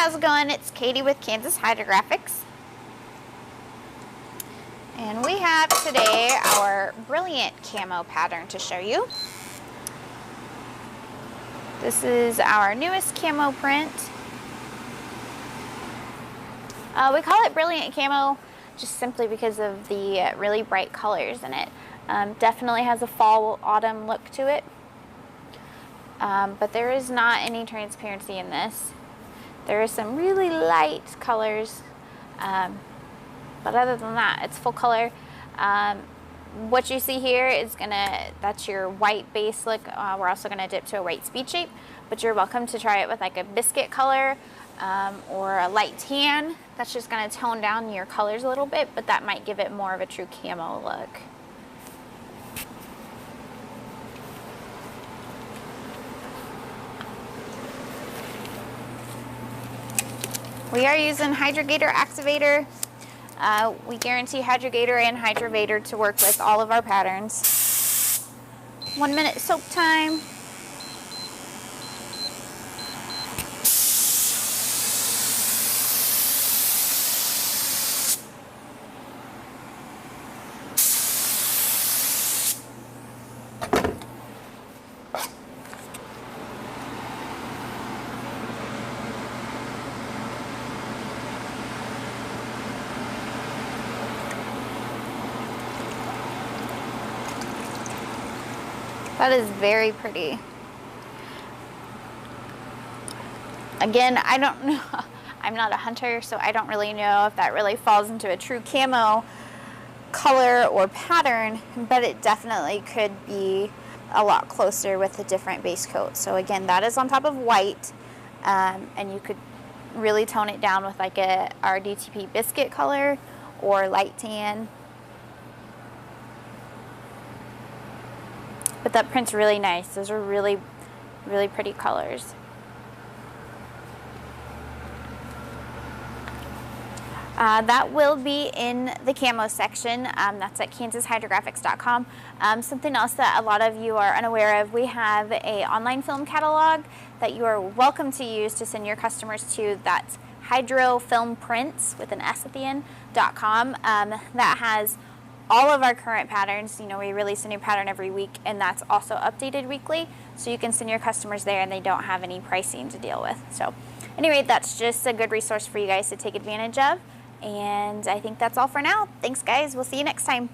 how's it going? It's Katie with Kansas Hydrographics. And we have today our brilliant camo pattern to show you. This is our newest camo print. We call it brilliant camo just simply because of the really bright colors in it. Definitely has a fall autumn look to it. But there is not any transparency in this. There is some really light colors, but other than that, it's full color. What you see here is that's your white base look. We're also gonna dip to a white speed shape, but you're welcome to try it with like a biscuit color or a light tan. That's just gonna tone down your colors a little bit, but that might give it more of a true camo look. We are using Hydrographics Activator. We guarantee Hydrographics and Hydrographics to work with all of our patterns. 1 minute soak time. That is very pretty. Again, I don't know. I'm not a hunter, so I don't really know if that really falls into a true camo color or pattern, but it definitely could be a lot closer with a different base coat. So again, that is on top of white, and you could really tone it down with like a RDTP biscuit color or light tan. But that print's really nice. Those are really, really pretty colors. That will be in the camo section. That's at KansasHydrographics.com. Something else that a lot of you are unaware of, we have an online film catalog that you are welcome to use to send your customers to. That's hydrofilmprints with an S at the end.com. That has all of our current patterns. You know, we release a new pattern every week, and that's also updated weekly, so you can send your customers there and they don't have any pricing to deal with. So anyway, that's just a good resource for you guys to take advantage of, and I think that's all for now. Thanks guys, we'll see you next time.